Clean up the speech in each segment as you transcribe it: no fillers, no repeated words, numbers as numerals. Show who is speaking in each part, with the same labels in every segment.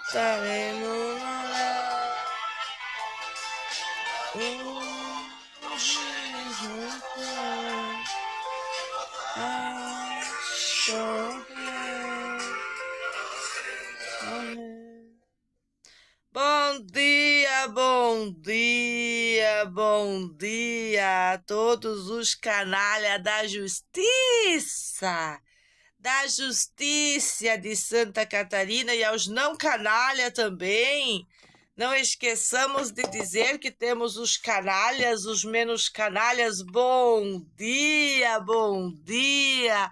Speaker 1: Estaremos lá. Bom dia, bom dia, bom dia a todos os canalha da Justiça de Santa Catarina e aos não canalha também. Não esqueçamos de dizer que temos os canalhas, os menos canalhas. Bom dia, bom dia.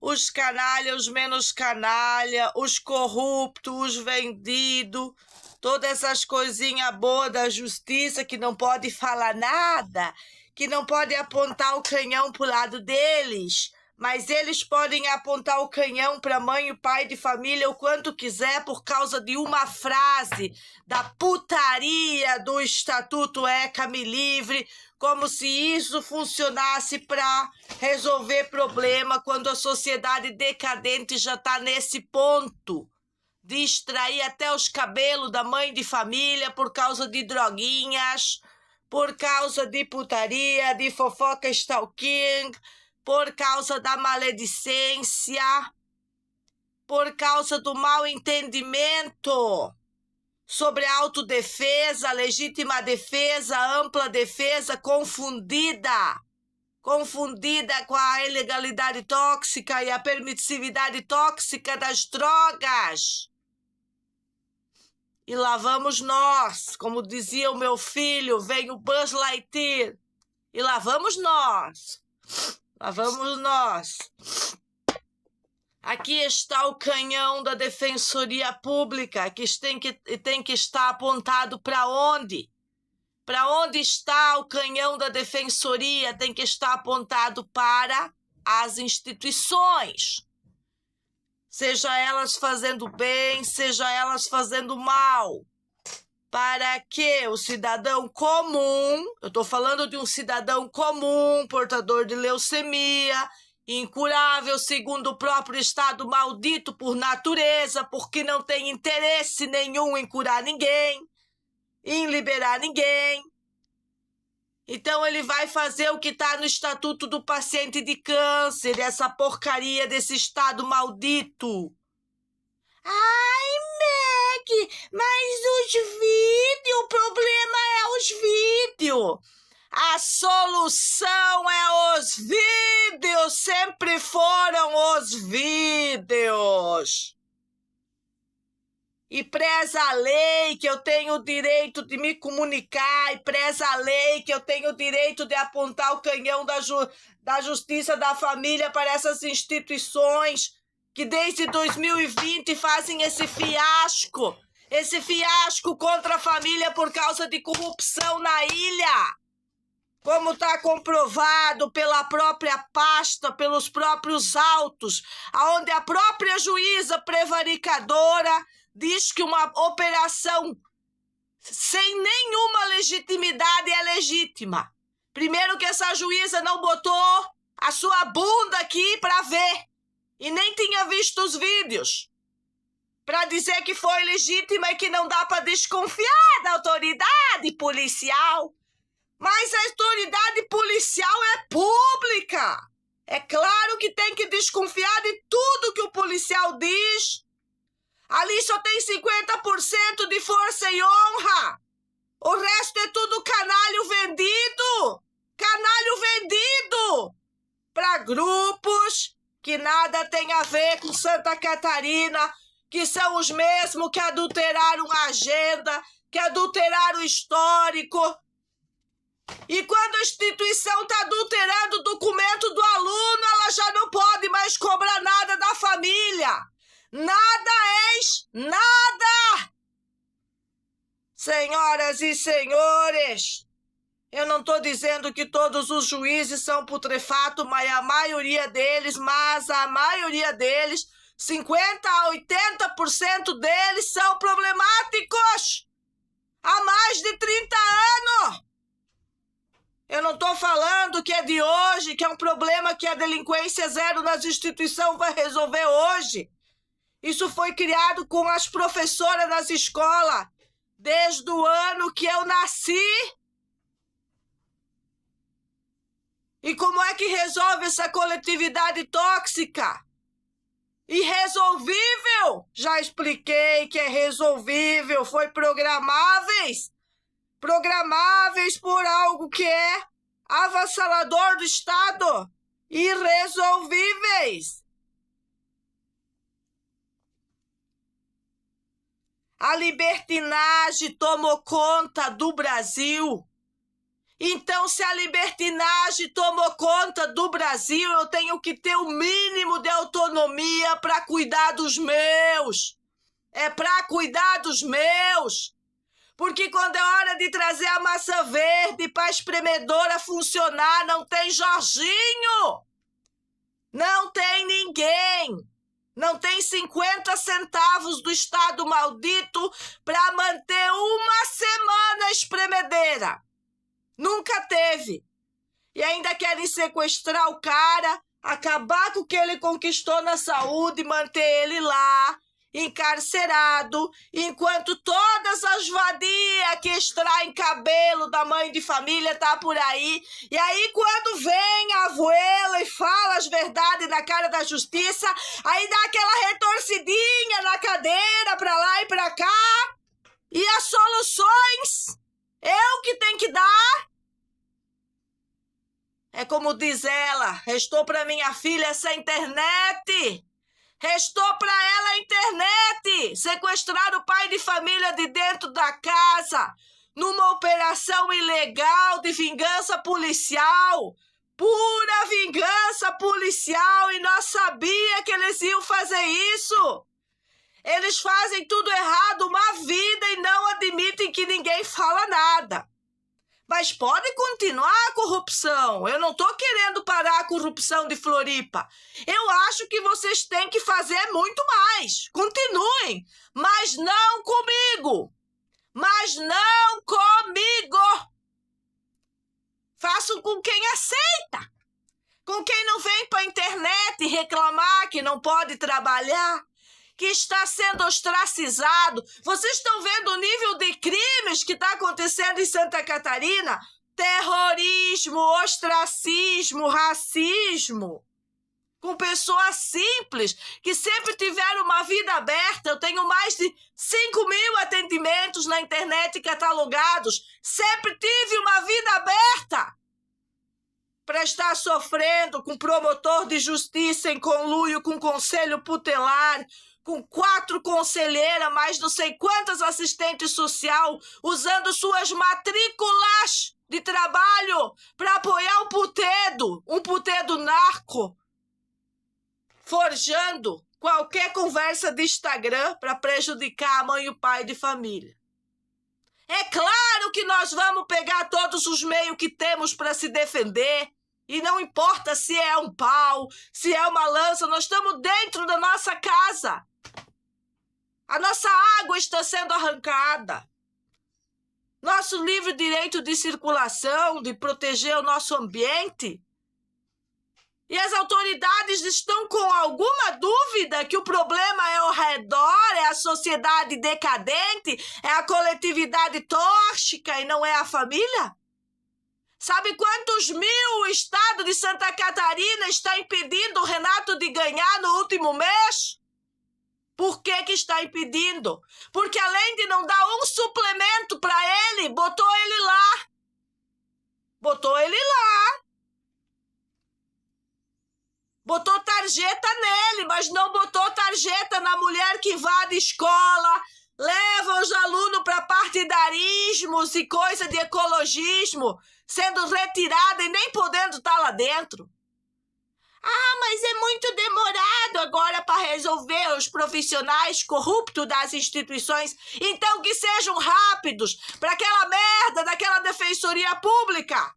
Speaker 1: Os canalha, os menos canalha, os corruptos, os vendidos, todas essas coisinhas boas da justiça que não pode falar nada, que não pode apontar o canhão pro lado deles, mas eles podem apontar o canhão para mãe e pai de família o quanto quiser por causa de uma frase da putaria do Estatuto ECA-me Livre, como se isso funcionasse para resolver problema quando a sociedade decadente já está nesse ponto de extrair até os cabelos da mãe de família por causa de droguinhas, por causa de putaria, de fofoca stalking, por causa da maledicência, por causa do mal entendimento sobre a autodefesa, legítima defesa, ampla defesa, confundida com a ilegalidade tóxica e a permissividade tóxica das drogas. E lá vamos nós, como dizia o meu filho, vem o Buzz Lightyear, e lá vamos nós. Lá vamos nós. Aqui está o canhão da Defensoria Pública, que tem que estar apontado para onde? Para onde está o canhão da Defensoria? Tem que estar apontado para as instituições. Seja elas fazendo bem, seja elas fazendo mal. Para que o cidadão comum, eu estou falando de um cidadão comum, portador de leucemia, incurável segundo o próprio estado maldito por natureza, porque não tem interesse nenhum em curar ninguém, em liberar ninguém. Então ele vai fazer o que está no Estatuto do Paciente de Câncer, essa porcaria desse estado maldito. Ai, Meg, mas os vídeos, o problema é os vídeos. A solução é os vídeos, sempre foram os vídeos. E preza a lei que eu tenho o direito de me comunicar, e preza a lei que eu tenho o direito de apontar o canhão da justiça da família para essas instituições que desde 2020 fazem esse fiasco contra a família por causa de corrupção na ilha. Como está comprovado pela própria pasta, pelos próprios autos, onde a própria juíza prevaricadora diz que uma operação sem nenhuma legitimidade é legítima. Primeiro que essa juíza não botou a sua bunda aqui para ver e nem tinha visto os vídeos para dizer que foi legítima e que não dá para desconfiar da autoridade policial. Mas a autoridade policial é pública. É claro que tem que desconfiar de tudo que o policial diz. Ali só tem 50% de força e honra. O resto é tudo canalho vendido. Canalho vendido para grupos que nada tem a ver com Santa Catarina, que são os mesmos que adulteraram a agenda, que adulteraram o histórico. E quando a instituição está adulterando o documento do aluno, ela já não pode mais cobrar nada da família. Nada, nada! Senhoras e senhores, eu não estou dizendo que todos os juízes são putrefatos, mas a maioria deles, 50% a 80% deles são problemáticos há mais de 30 anos. Eu não estou falando que é de hoje, que é um problema que a delinquência zero nas instituições vai resolver hoje. Isso foi criado com as professoras das escolas, desde o ano que eu nasci. E como é que resolve essa coletividade tóxica? Irresolvível! Já expliquei que é resolvível, foi programáveis. Programáveis por algo que é avassalador do Estado. Irresolvíveis. A libertinagem tomou conta do Brasil. Então, se a libertinagem tomou conta do Brasil, eu tenho que ter o mínimo de autonomia para cuidar dos meus. É para cuidar dos meus. Porque quando é hora de trazer a massa verde para a espremedora funcionar, não tem Jorginho. Não tem ninguém. Não tem 50 centavos do Estado maldito para manter uma semana a espremedeira. Nunca teve. E ainda querem sequestrar o cara, acabar com o que ele conquistou na saúde, manter ele lá, encarcerado, enquanto todas as vadias que extraem cabelo da mãe de família tá por aí. E aí quando vem a abuela e fala as verdades na cara da justiça, aí dá aquela retorcidinha na cadeira pra lá e pra cá. E as soluções, eu que tenho que dar. É como diz ela, restou pra minha filha essa internet. Restou para ela a internet, sequestrar o pai de família de dentro da casa, numa operação ilegal de vingança policial, pura vingança policial, e nós sabia que eles iam fazer isso. Eles fazem tudo errado uma vida e não admitem que ninguém fala nada. Mas pode continuar a corrupção. Eu não estou querendo parar a corrupção de Floripa. Eu acho que vocês têm que fazer muito mais. Continuem, mas não comigo. Mas não comigo. Façam com quem aceita. Com quem não vem para a internet reclamar que não pode trabalhar, que está sendo ostracizado. Vocês estão vendo o nível de crimes que está acontecendo em Santa Catarina? Terrorismo, ostracismo, racismo. Com pessoas simples que sempre tiveram uma vida aberta. Eu tenho mais de 5.000 atendimentos na internet catalogados. Sempre tive uma vida aberta. Para estar sofrendo com promotor de justiça em conluio com conselho tutelar, com 4 conselheiras, mais não sei quantas assistentes social, usando suas matrículas de trabalho para apoiar um putedo narco, forjando qualquer conversa de Instagram para prejudicar a mãe e o pai de família. É claro que nós vamos pegar todos os meios que temos para se defender, e não importa se é um pau, se é uma lança, nós estamos dentro da nossa casa. A nossa água está sendo arrancada. Nosso livre direito de circulação, de proteger o nosso ambiente. E as autoridades estão com alguma dúvida que o problema é ao redor, é a sociedade decadente, é a coletividade tóxica e não é a família? Sabe quantos mil o estado de Santa Catarina está impedindo o Renato de ganhar no último mês? Por que que está impedindo? Porque além de não dar um suplemento para ele, botou ele lá. Botou ele lá. Botou tarjeta nele, mas não botou tarjeta na mulher que invade escola, leva os alunos para partidarismos e coisa de ecologismo, sendo retirada e nem podendo estar lá dentro. Ah, mas é muito demorado agora para resolver os profissionais corruptos das instituições. Então que sejam rápidos para aquela merda daquela defensoria pública,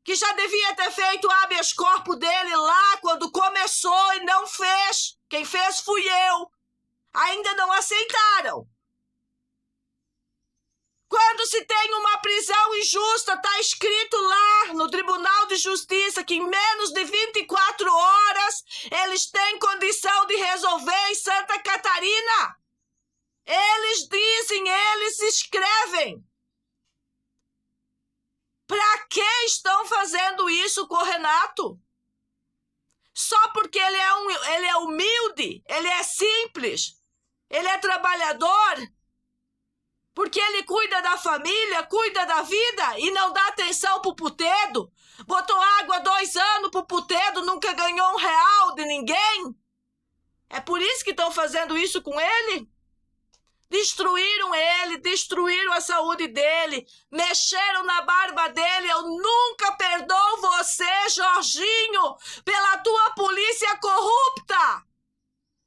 Speaker 1: que já devia ter feito o habeas corpus dele lá quando começou e não fez. Quem fez fui eu. Ainda não aceitaram. Quando se tem uma prisão injusta, está escrito lá no Tribunal de Justiça que em menos de 24 horas eles têm condição de resolver em Santa Catarina. Eles dizem, eles escrevem. Para que estão fazendo isso com o Renato? Só porque ele é humilde, ele é simples, ele é trabalhador, porque ele cuida da família, cuida da vida e não dá atenção pro putedo. Botou água 2 anos pro putedo, nunca ganhou R$1 de ninguém. É por isso que estão fazendo isso com ele? Destruíram ele, destruíram a saúde dele, mexeram na barba dele. Eu nunca perdoo você, Jorginho, pela tua polícia corrupta,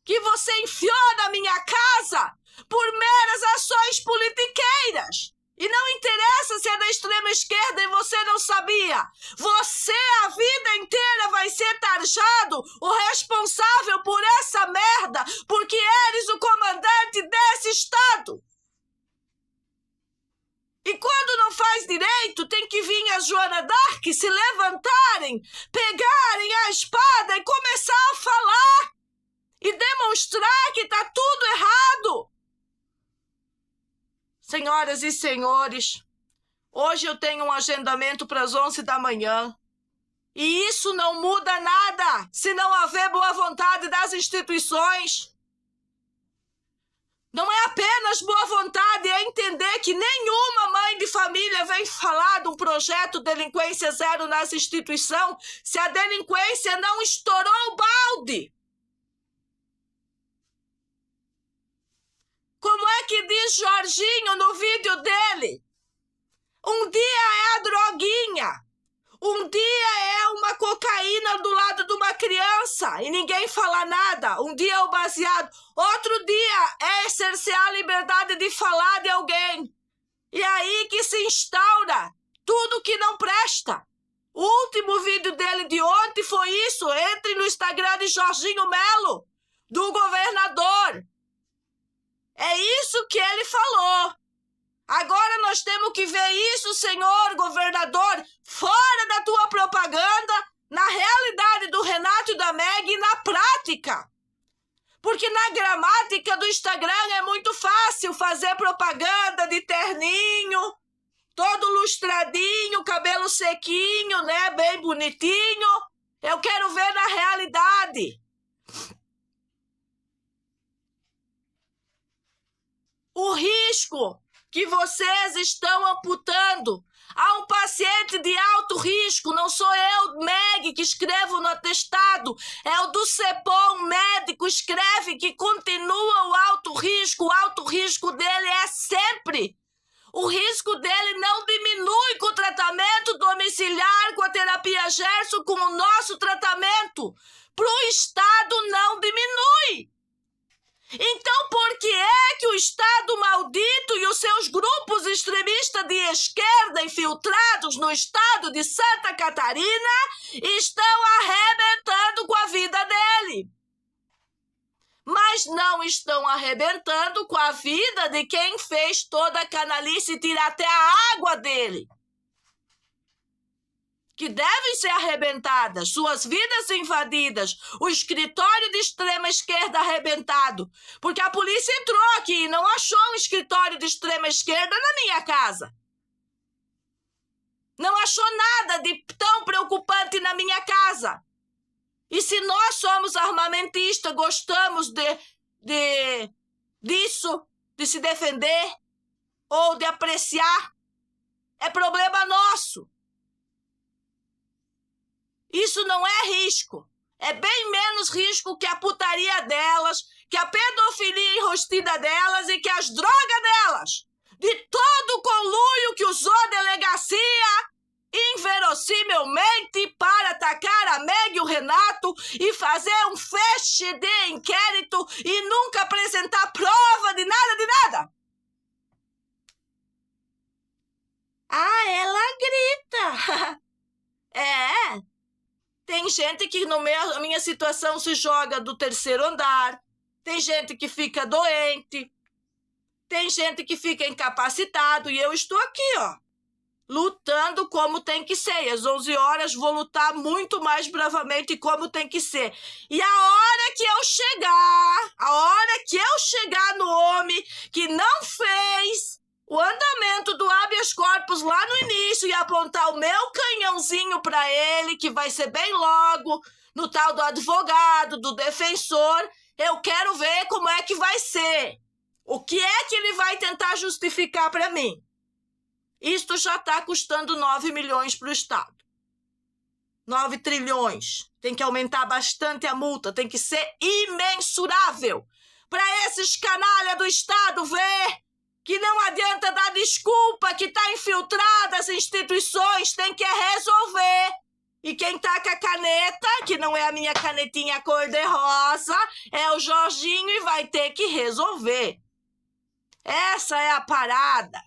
Speaker 1: que você enfiou na minha casa por meras ações politiqueiras. E não interessa se é da extrema esquerda e você não sabia. Você a vida inteira vai ser tarjado o responsável por essa merda, porque eres o comandante desse estado. E quando não faz direito, tem que vir a Joana d'Arc se levantarem, pegarem a espada e começar a falar e demonstrar que está tudo errado. Senhoras e senhores, hoje eu tenho um agendamento para as 11 da manhã. E isso não muda nada se não houver boa vontade das instituições. Não é apenas boa vontade, é entender que nenhuma mãe de família vem falar de um projeto Delinquência Zero nas instituições se a delinquência não estourou o balde. Como é que diz Jorginho no vídeo dele? Um dia é a droguinha, um dia é uma cocaína do lado de uma criança e ninguém fala nada. Um dia é o baseado, outro dia é cercear a liberdade de falar de alguém. E aí que se instaura tudo que não presta. O último vídeo dele de ontem foi isso. Entre no Instagram de Jorginho Melo, do governador. É isso que ele falou. Agora nós temos que ver isso, senhor governador, fora da tua propaganda, na realidade do Renato e da Meg e na prática. Porque na gramática do Instagram é muito fácil fazer propaganda de terninho, todo lustradinho, cabelo sequinho, né, bem bonitinho. Eu quero ver na realidade. O risco que vocês estão amputando a um paciente de alto risco, não sou eu, Meg, que escrevo no atestado, é o do CEPOM, médico, escreve que continua o alto risco dele é sempre. O risco dele não diminui com o tratamento domiciliar, com a terapia Gerson, com o nosso tratamento. Para o Estado não diminui. Então, por que é que o Estado maldito e os seus grupos extremistas de esquerda infiltrados no estado de Santa Catarina estão arrebentando com a vida dele? Mas não estão arrebentando com a vida de quem fez toda a canalice e tirar até a água dele, que devem ser arrebentadas, suas vidas invadidas, o escritório de extrema esquerda arrebentado, porque a polícia entrou aqui e não achou um escritório de extrema esquerda na minha casa. Não achou nada de tão preocupante na minha casa. E se nós somos armamentistas, gostamos disso, de se defender ou de apreciar, é problema nosso. Isso não é risco. É bem menos risco que a putaria delas, que a pedofilia enrostida delas e que as drogas delas. De todo o conluio que usou a delegacia, inverossimelmente, para atacar a Meg e o Renato e fazer um feixe de inquérito e nunca apresentar prova de nada. Ah, ela grita. É. Tem gente que na minha situação se joga do 3º andar, tem gente que fica doente, tem gente que fica incapacitado e eu estou aqui, ó, lutando como tem que ser. E às 11 horas vou lutar muito mais bravamente como tem que ser. E a hora que eu chegar, a A hora que eu chegar no homem que não fez o andamento do habeas corpus lá no início e apontar o meu canhãozinho para ele, que vai ser bem logo, no tal do advogado, do defensor, eu quero ver como é que vai ser. O que é que ele vai tentar justificar para mim? Isto já está custando 9 milhões para o Estado. 9 trilhões. Tem que aumentar bastante a multa, tem que ser imensurável. Para esses canalha do Estado ver que não adianta dar desculpa, que está infiltrada as instituições, tem que resolver. E quem tá com a caneta, que não é a minha canetinha cor-de-rosa, é o Jorginho e vai ter que resolver. Essa é a parada.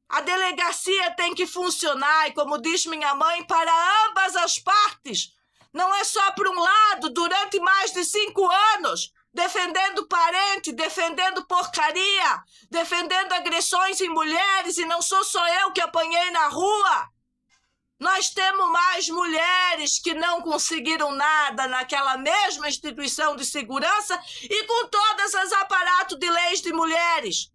Speaker 1: A delegacia tem que funcionar, e como diz minha mãe, para ambas as partes. Não é só para um lado, durante mais de 5 anos, defendendo parente, defendendo porcaria, defendendo agressões em mulheres, e não sou só eu que apanhei na rua. Nós temos mais mulheres que não conseguiram nada naquela mesma instituição de segurança e com todas as aparatos de leis de mulheres,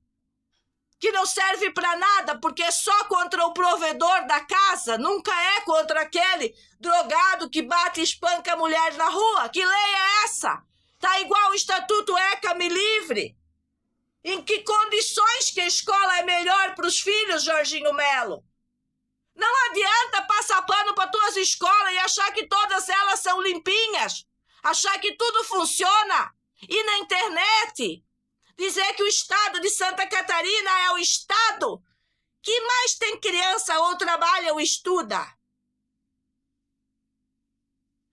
Speaker 1: que não serve para nada, porque é só contra o provedor da casa, nunca é contra aquele drogado que bate e espanca a mulher na rua. Que lei é essa? Tá igual o Estatuto ECA Me Livre. Em que condições que a escola é melhor para os filhos, Jorginho Melo? Não adianta passar pano para tuas escolas e achar que todas elas são limpinhas, achar que tudo funciona. E na internet, dizer que o estado de Santa Catarina é o estado que mais tem criança ou trabalha ou estuda.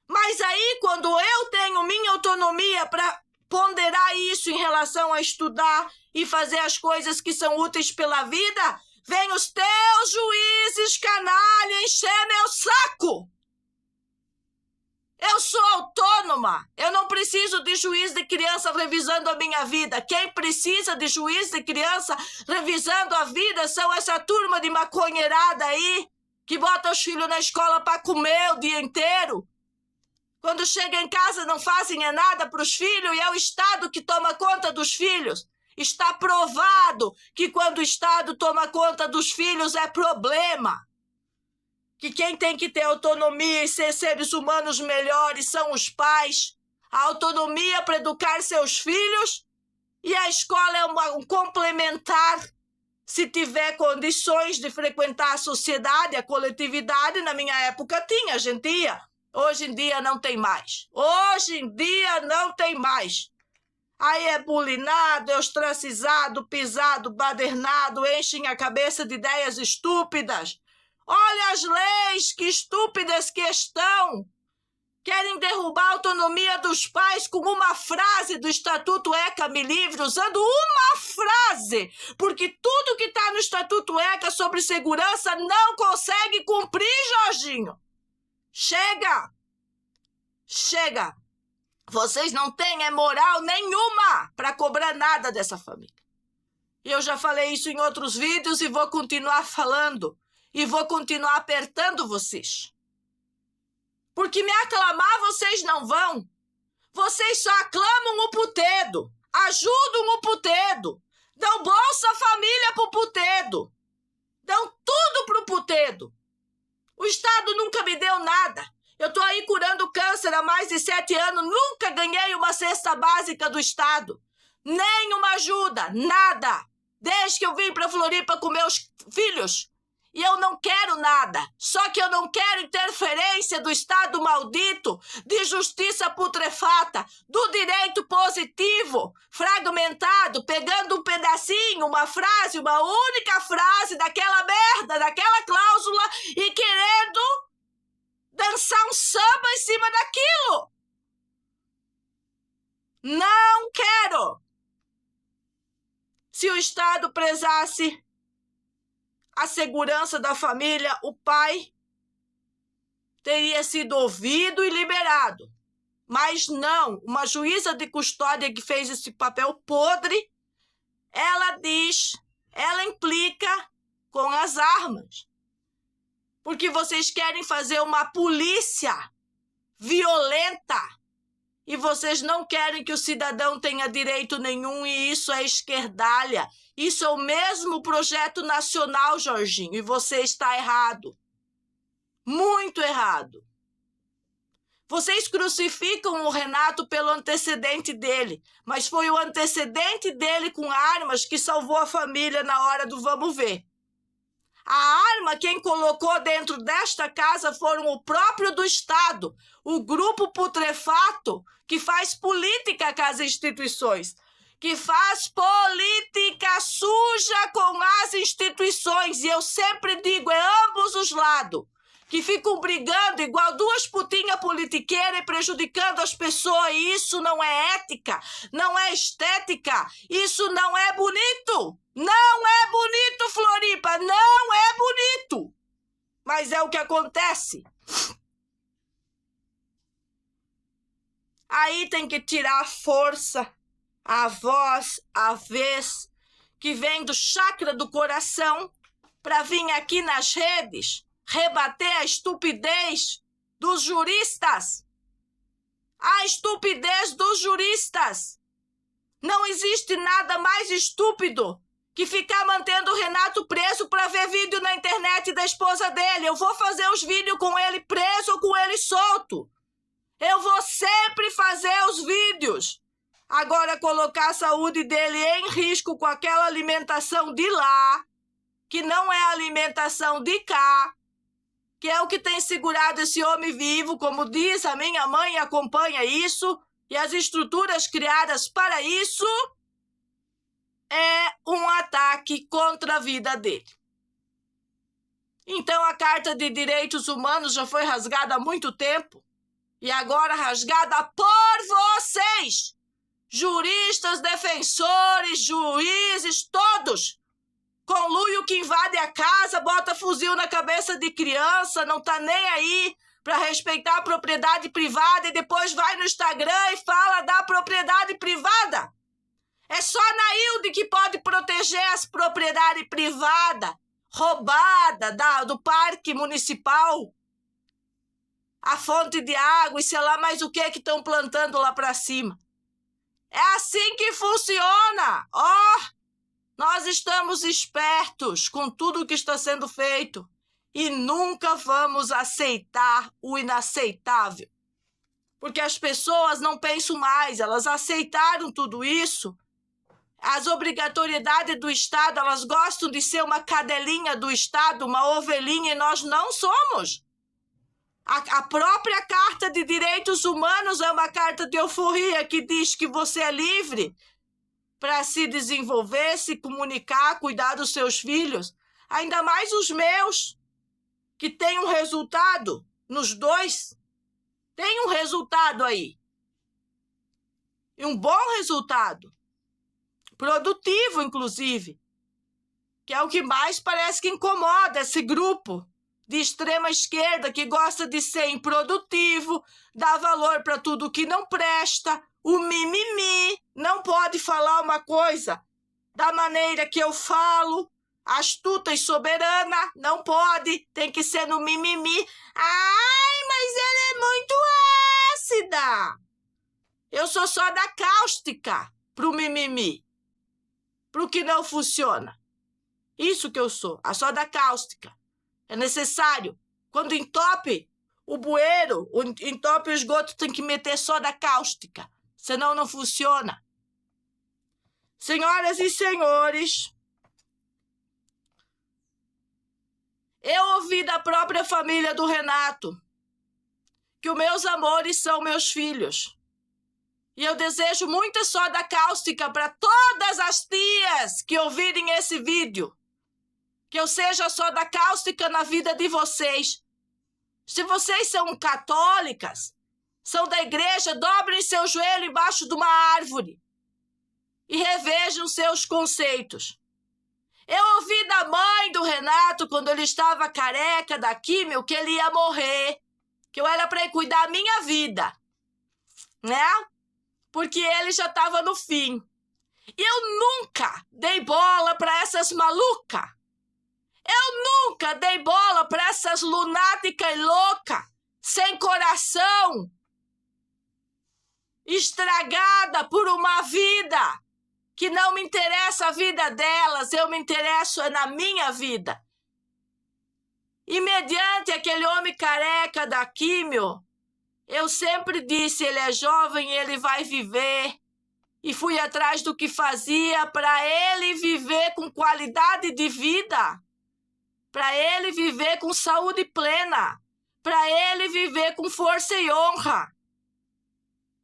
Speaker 1: Mas aí, quando eu tenho minha autonomia para ponderar isso em relação a estudar e fazer as coisas que são úteis pela vida, vem os teus juízes canalha encher meu saco. Eu sou autônoma, eu não preciso de juiz de criança revisando a minha vida. Quem precisa de juiz de criança revisando a vida são essa turma de maconheirada aí, que bota os filhos na escola para comer o dia inteiro. Quando chega em casa não fazem nada para os filhos e é o Estado que toma conta dos filhos. Está provado que quando o Estado toma conta dos filhos é problema. Que quem tem que ter autonomia e ser seres humanos melhores são os pais. A autonomia para educar seus filhos e a escola é um complementar. Se tiver condições de frequentar a sociedade, a coletividade, na minha época tinha, a gente ia. Hoje em dia não tem mais. Hoje em dia não tem mais. Aí é bulinado, é ostracizado, pisado, badernado, enchem a cabeça de ideias estúpidas. Olha as leis, que estúpidas que estão. Querem derrubar a autonomia dos pais com uma frase do Estatuto ECA Me Livre, usando uma frase, porque tudo que está no Estatuto ECA sobre segurança não consegue cumprir, Jorginho. Chega! Chega! Vocês não têm moral nenhuma para cobrar nada dessa família. Eu já falei isso em outros vídeos e vou continuar falando. E vou continuar apertando vocês. Porque me aclamar vocês não vão. Vocês só aclamam o putedo. Ajudam o putedo. Dão Bolsa Família pro putedo. Dão tudo pro putedo. O Estado nunca me deu nada. Eu tô aí curando câncer há mais de 7 anos. Nunca ganhei uma cesta básica do Estado. Nem uma ajuda. Nada. Desde que eu vim pra Floripa com meus filhos. E eu não quero nada. Só que eu não quero interferência do Estado maldito, de justiça putrefata, do direito positivo, fragmentado, pegando um pedacinho, uma frase, uma única frase daquela merda, daquela cláusula e querendo dançar um samba em cima daquilo. Não quero. Se o Estado prezasse a segurança da família, o pai teria sido ouvido e liberado. Mas não, uma juíza de custódia que fez esse papel podre, ela diz, ela implica com as armas. Porque vocês querem fazer uma polícia violenta E vocês não querem que o cidadão tenha direito nenhum, e isso é esquerdalha. Isso é o mesmo projeto nacional, Jorginho, e você está errado. Muito errado. Vocês crucificam o Renato pelo antecedente dele, mas foi o antecedente dele com armas que salvou a família na hora do vamos ver. A arma quem colocou dentro desta casa foram o próprio do Estado, o grupo putrefato que faz política com as instituições, que faz política suja com as instituições, e eu sempre digo, é ambos os lados, que ficam brigando igual duas putinhas politiqueiras e prejudicando as pessoas, e isso não é ética, não é estética, isso não é bonito. Não é bonito, Floripa, não é bonito. Mas é o que acontece. Aí tem que tirar a força, a voz, a vez, que vem do chakra do coração, para vir aqui nas redes rebater a estupidez dos juristas. A estupidez dos juristas. Não existe nada mais estúpido que ficar mantendo o Renato preso para ver vídeo na internet da esposa dele. Eu vou fazer os vídeos com ele preso ou com ele solto. Eu vou sempre fazer os vídeos. Agora, colocar a saúde dele em risco com aquela alimentação de lá, que não é a alimentação de cá, que é o que tem segurado esse homem vivo, como diz a minha mãe, acompanha isso, e as estruturas criadas para isso, é um ataque contra a vida dele. Então a Carta de Direitos Humanos já foi rasgada há muito tempo, e agora rasgada por vocês, juristas, defensores, juízes, todos, conluio que invade a casa, bota fuzil na cabeça de criança, não tá nem aí para respeitar a propriedade privada, e depois vai no Instagram e fala da propriedade privada. É só a Nailde que pode proteger as propriedades privadas, roubada do parque municipal, a fonte de água e sei lá mais o que estão plantando lá para cima. É assim que funciona. Nós estamos espertos com tudo o que está sendo feito e nunca vamos aceitar o inaceitável. Porque as pessoas não pensam mais, elas aceitaram tudo isso. As obrigatoriedades do Estado, elas gostam de ser uma cadelinha do Estado, uma ovelhinha, e nós não somos. A própria Carta de Direitos Humanos é uma carta de euforia que diz que você é livre para se desenvolver, se comunicar, cuidar dos seus filhos. Ainda mais os meus, que tem um resultado nos dois. Tem um resultado aí. E um bom resultado. Produtivo, inclusive, que é o que mais parece que incomoda esse grupo de extrema esquerda que gosta de ser improdutivo, dá valor para tudo que não presta, o mimimi, não pode falar uma coisa da maneira que eu falo, astuta e soberana, não pode, tem que ser no mimimi. Ai, mas ela é muito ácida. Eu sou só da cáustica pro mimimi. Pro que não funciona. Isso que eu sou, a só da cáustica. É necessário. Quando entope o bueiro, entope o esgoto, tem que meter só da cáustica. Senão não funciona. Senhoras e senhores, eu ouvi da própria família do Renato que os meus amores são meus filhos. E eu desejo muita soda cáustica para todas as tias que ouvirem esse vídeo. Que eu seja soda cáustica na vida de vocês. Se vocês são católicas, são da igreja, dobrem seu joelho embaixo de uma árvore e revejam seus conceitos. Eu ouvi da mãe do Renato, quando ele estava careca da químio, que ele ia morrer, que eu era para ir cuidar da minha vida, né? Porque ele já estava no fim. E eu nunca dei bola para essas malucas. Eu nunca dei bola para essas lunáticas e loucas, sem coração, estragada por uma vida que não me interessa a vida delas, eu me interesso na minha vida. E mediante aquele homem careca da químio, eu sempre disse, ele é jovem, ele vai viver. E fui atrás do que fazia para ele viver com qualidade de vida, para ele viver com saúde plena, para ele viver com força e honra,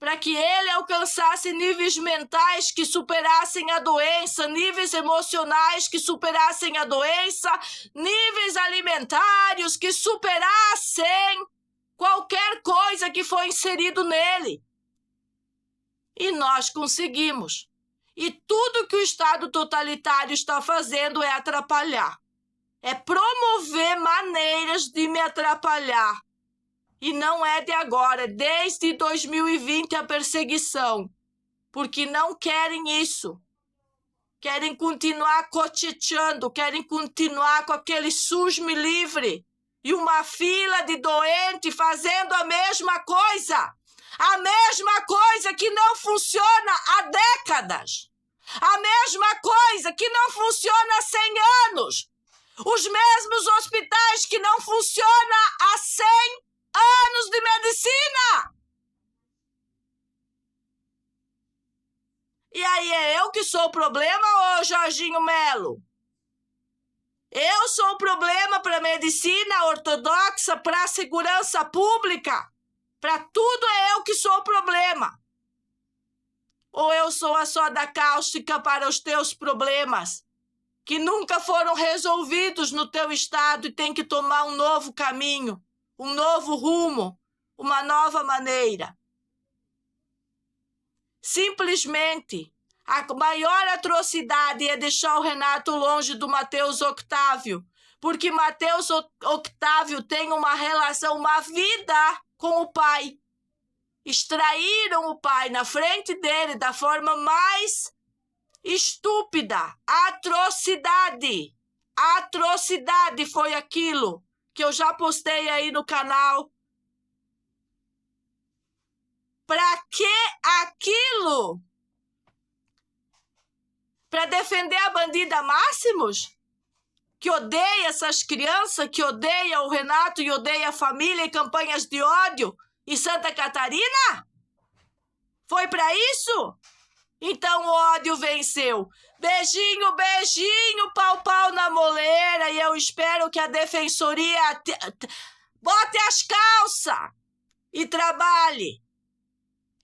Speaker 1: para que ele alcançasse níveis mentais que superassem a doença, níveis emocionais que superassem a doença, níveis alimentares que superassem qualquer coisa que foi inserido nele. E nós conseguimos. E tudo que o Estado totalitário está fazendo é atrapalhar. É promover maneiras de me atrapalhar. E não é de agora, desde 2020 a perseguição. Porque não querem isso. Querem continuar cotidiando, querem continuar com aquele SUS-me livre. E uma fila de doentes fazendo a mesma coisa. A mesma coisa que não funciona há décadas. A mesma coisa que não funciona há 100 anos. Os mesmos hospitais que não funcionam há 100 anos de medicina. E aí é eu que sou o problema ou Jorginho Melo? Eu sou o problema para a medicina ortodoxa, para a segurança pública? Para tudo é eu que sou o problema. Ou eu sou a soda cáustica para os teus problemas, que nunca foram resolvidos no teu estado e tem que tomar um novo caminho, um novo rumo, uma nova maneira. Simplesmente, a maior atrocidade é deixar o Renato longe do Mateus Octávio, porque Mateus Octávio tem uma relação, uma vida com o pai. Extraíram o pai na frente dele da forma mais estúpida. Atrocidade. Atrocidade foi aquilo que eu já postei aí no canal. Pra que aquilo? Para defender a bandida Máximos? Que odeia essas crianças, que odeia o Renato e odeia a família e campanhas de ódio em Santa Catarina? Foi para isso? Então o ódio venceu. Beijinho, beijinho, pau, pau na moleira. E eu espero que a defensoria bote as calças e trabalhe.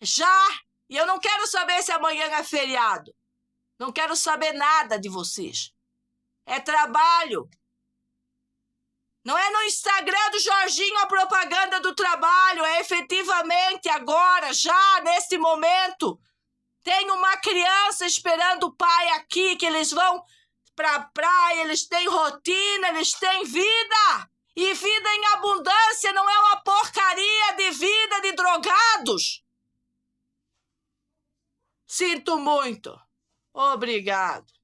Speaker 1: Já. E eu não quero saber se amanhã é feriado. Não quero saber nada de vocês. É trabalho. Não é no Instagram do Jorginho a propaganda do trabalho. É efetivamente agora, já nesse momento. Tem uma criança esperando o pai aqui, que eles vão pra praia, eles têm rotina, eles têm vida. E vida em abundância não é uma porcaria de vida de drogados. Sinto muito. Obrigado.